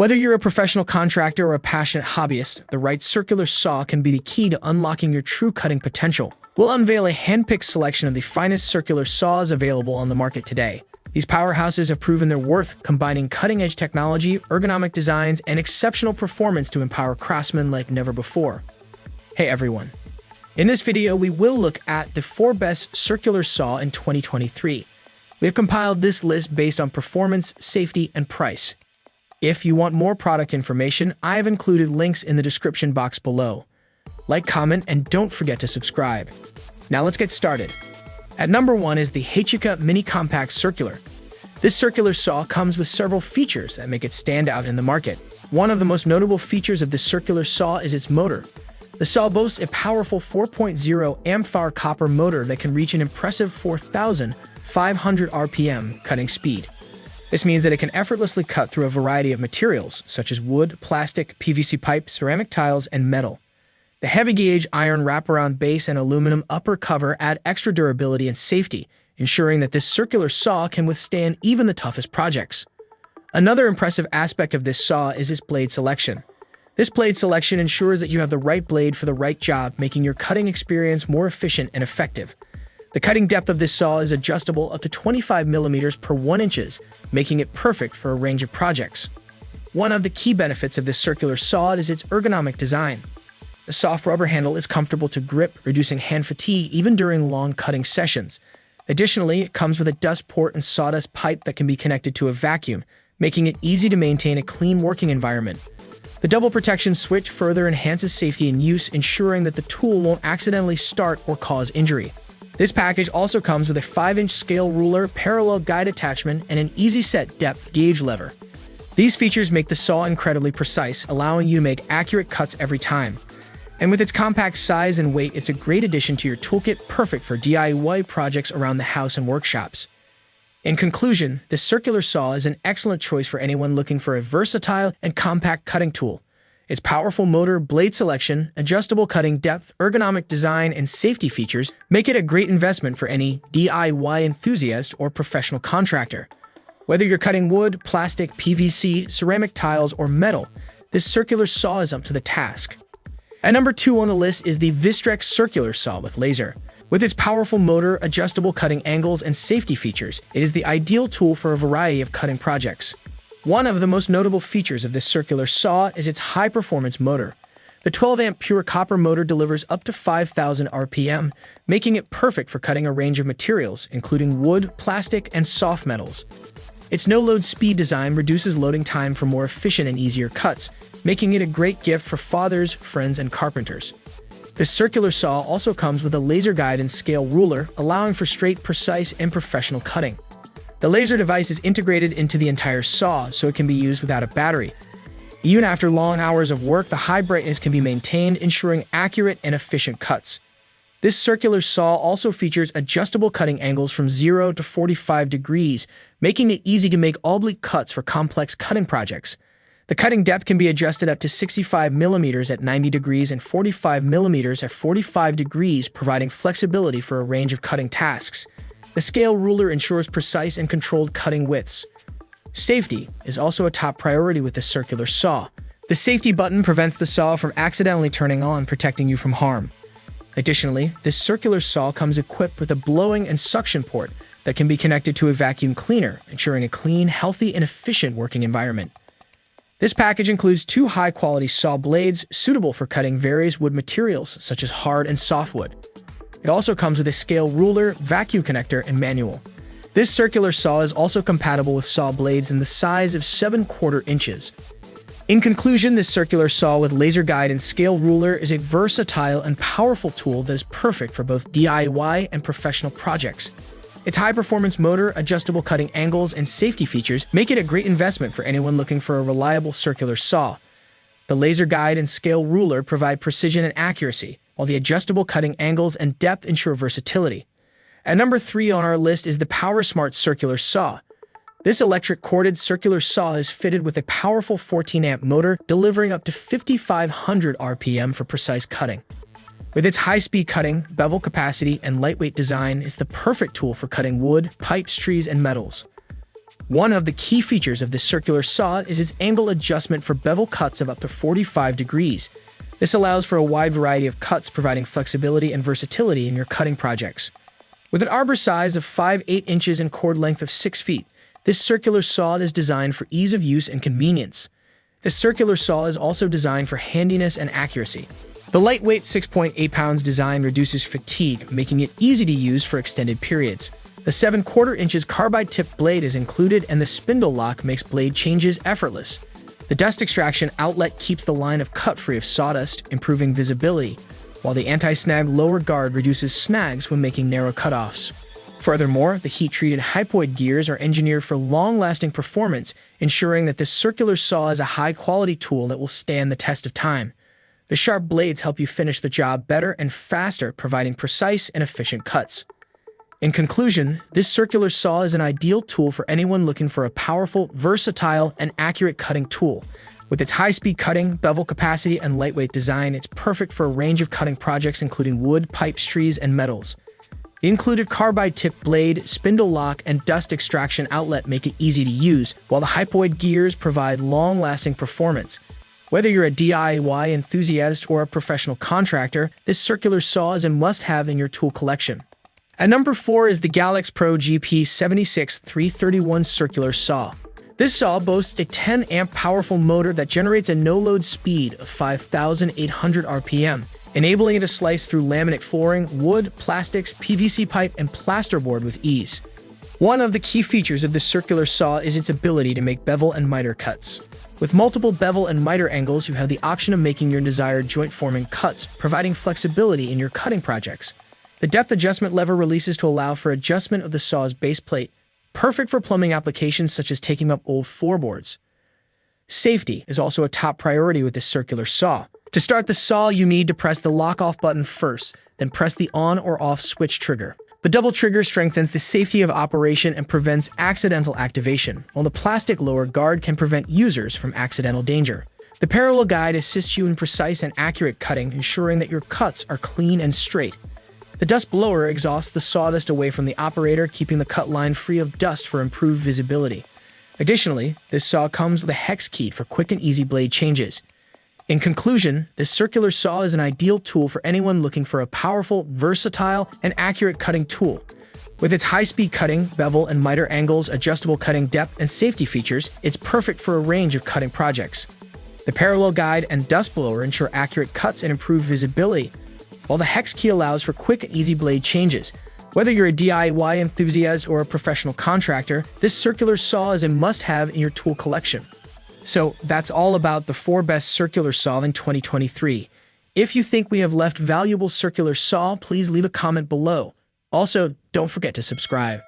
Whether you're a professional contractor or a passionate hobbyist, the right circular saw can be the key to unlocking your true cutting potential. We'll unveil a hand-picked selection of the finest circular saws available on the market today. These powerhouses have proven their worth, combining cutting-edge technology, ergonomic designs, and exceptional performance to empower craftsmen like never before. Hey everyone. In this video, we will look at the 4 best circular saw in 2023. We have compiled this list based on performance, safety, and price. If you want more product information, I have included links in the description box below. Like, comment, and don't forget to subscribe. Now let's get started. At number 1 is the Hachika Mini Compact Circular. This circular saw comes with several features that make it stand out in the market. One of the most notable features of this circular saw is its motor. The saw boasts a powerful 4.0 amp-hour copper motor that can reach an impressive 4,500 RPM cutting speed. This means that it can effortlessly cut through a variety of materials, such as wood, plastic, PVC pipe, ceramic tiles, and metal. The heavy-gauge iron wraparound base and aluminum upper cover add extra durability and safety, ensuring that this circular saw can withstand even the toughest projects. Another impressive aspect of this saw is its blade selection. This blade selection ensures that you have the right blade for the right job, making your cutting experience more efficient and effective. The cutting depth of this saw is adjustable up to 25 millimeters per 1 inches, making it perfect for a range of projects. One of the key benefits of this circular saw is its ergonomic design. The soft rubber handle is comfortable to grip, reducing hand fatigue even during long cutting sessions. Additionally, it comes with a dust port and sawdust pipe that can be connected to a vacuum, making it easy to maintain a clean working environment. The double protection switch further enhances safety in use, ensuring that the tool won't accidentally start or cause injury. This package also comes with a 5-inch scale ruler, parallel guide attachment, and an easy-set depth gauge lever. These features make the saw incredibly precise, allowing you to make accurate cuts every time. And with its compact size and weight, it's a great addition to your toolkit, perfect for DIY projects around the house and workshops. In conclusion, this circular saw is an excellent choice for anyone looking for a versatile and compact cutting tool. Its powerful motor, blade selection, adjustable cutting depth, ergonomic design, and safety features make it a great investment for any DIY enthusiast or professional contractor. Whether you're cutting wood, plastic, PVC, ceramic tiles, or metal, this circular saw is up to the task. At number 2 on the list is the Vistrex Circular Saw with Laser. With its powerful motor, adjustable cutting angles, and safety features, it is the ideal tool for a variety of cutting projects. One of the most notable features of this circular saw is its high-performance motor. The 12-amp pure copper motor delivers up to 5,000 RPM, making it perfect for cutting a range of materials, including wood, plastic, and soft metals. Its no-load speed design reduces loading time for more efficient and easier cuts, making it a great gift for fathers, friends, and carpenters. This circular saw also comes with a laser guide and scale ruler, allowing for straight, precise, and professional cutting. The laser device is integrated into the entire saw, so it can be used without a battery. Even after long hours of work, the high brightness can be maintained, ensuring accurate and efficient cuts. This circular saw also features adjustable cutting angles from 0 to 45 degrees, making it easy to make oblique cuts for complex cutting projects. The cutting depth can be adjusted up to 65 millimeters at 90 degrees and 45 millimeters at 45 degrees, providing flexibility for a range of cutting tasks. The scale ruler ensures precise and controlled cutting widths. Safety is also a top priority with the circular saw. The safety button prevents the saw from accidentally turning on, protecting you from harm. Additionally, this circular saw comes equipped with a blowing and suction port that can be connected to a vacuum cleaner, ensuring a clean, healthy, and efficient working environment. This package includes 2 high-quality saw blades suitable for cutting various wood materials, such as hard and softwood. It also comes with a scale ruler, vacuum connector, and manual. This circular saw is also compatible with saw blades in the size of 7/4 inches. In conclusion, this circular saw with laser guide and scale ruler is a versatile and powerful tool that is perfect for both DIY and professional projects. Its high-performance motor, adjustable cutting angles, and safety features make it a great investment for anyone looking for a reliable circular saw. The laser guide and scale ruler provide precision and accuracy, while the adjustable cutting angles and depth ensure versatility. At number 3 on our list is the PowerSmart Circular Saw. This electric-corded circular saw is fitted with a powerful 14-amp motor, delivering up to 5,500 RPM for precise cutting. With its high-speed cutting, bevel capacity, and lightweight design, it's the perfect tool for cutting wood, pipes, trees, and metals. One of the key features of this circular saw is its angle adjustment for bevel cuts of up to 45 degrees. This allows for a wide variety of cuts, providing flexibility and versatility in your cutting projects. With an arbor size of 5/8 inches and cord length of 6 feet, this circular saw is designed for ease of use and convenience. This circular saw is also designed for handiness and accuracy. The lightweight 6.8 pounds design reduces fatigue, making it easy to use for extended periods. The 7/4 inches carbide-tipped blade is included, and the spindle lock makes blade changes effortless. The dust extraction outlet keeps the line of cut free of sawdust, improving visibility, while the anti-snag lower guard reduces snags when making narrow cutoffs. Furthermore, the heat-treated hypoid gears are engineered for long-lasting performance, ensuring that this circular saw is a high-quality tool that will stand the test of time. The sharp blades help you finish the job better and faster, providing precise and efficient cuts. In conclusion, this circular saw is an ideal tool for anyone looking for a powerful, versatile, and accurate cutting tool. With its high-speed cutting, bevel capacity, and lightweight design, it's perfect for a range of cutting projects including wood, pipes, trees, and metals. The included carbide-tipped blade, spindle lock, and dust extraction outlet make it easy to use, while the hypoid gears provide long-lasting performance. Whether you're a DIY enthusiast or a professional contractor, this circular saw is a must-have in your tool collection. At number 4 is the Galex Pro GP76331 circular saw. This saw boasts a 10-amp powerful motor that generates a no-load speed of 5,800 RPM, enabling it to slice through laminate flooring, wood, plastics, PVC pipe, and plasterboard with ease. One of the key features of this circular saw is its ability to make bevel and miter cuts. With multiple bevel and miter angles, you have the option of making your desired joint-forming cuts, providing flexibility in your cutting projects. The depth adjustment lever releases to allow for adjustment of the saw's base plate, perfect for plumbing applications such as taking up old floorboards. Safety is also a top priority with this circular saw. To start the saw, you need to press the lock-off button first, then press the on or off switch trigger. The double trigger strengthens the safety of operation and prevents accidental activation, while the plastic lower guard can prevent users from accidental danger. The parallel guide assists you in precise and accurate cutting, ensuring that your cuts are clean and straight. The dust blower exhausts the sawdust away from the operator, keeping the cut line free of dust for improved visibility. Additionally, this saw comes with a hex key for quick and easy blade changes. In conclusion, this circular saw is an ideal tool for anyone looking for a powerful, versatile, and accurate cutting tool. With its high-speed cutting, bevel and miter angles, adjustable cutting depth, and safety features, it's perfect for a range of cutting projects. The parallel guide and dust blower ensure accurate cuts and improve visibility, while the hex key allows for quick and easy blade changes. Whether you're a DIY enthusiast or a professional contractor, this circular saw is a must-have in your tool collection. So that's all about the 4 best circular saw in 2023. If you think we have left valuable circular saw, please leave a comment below. Also, don't forget to subscribe.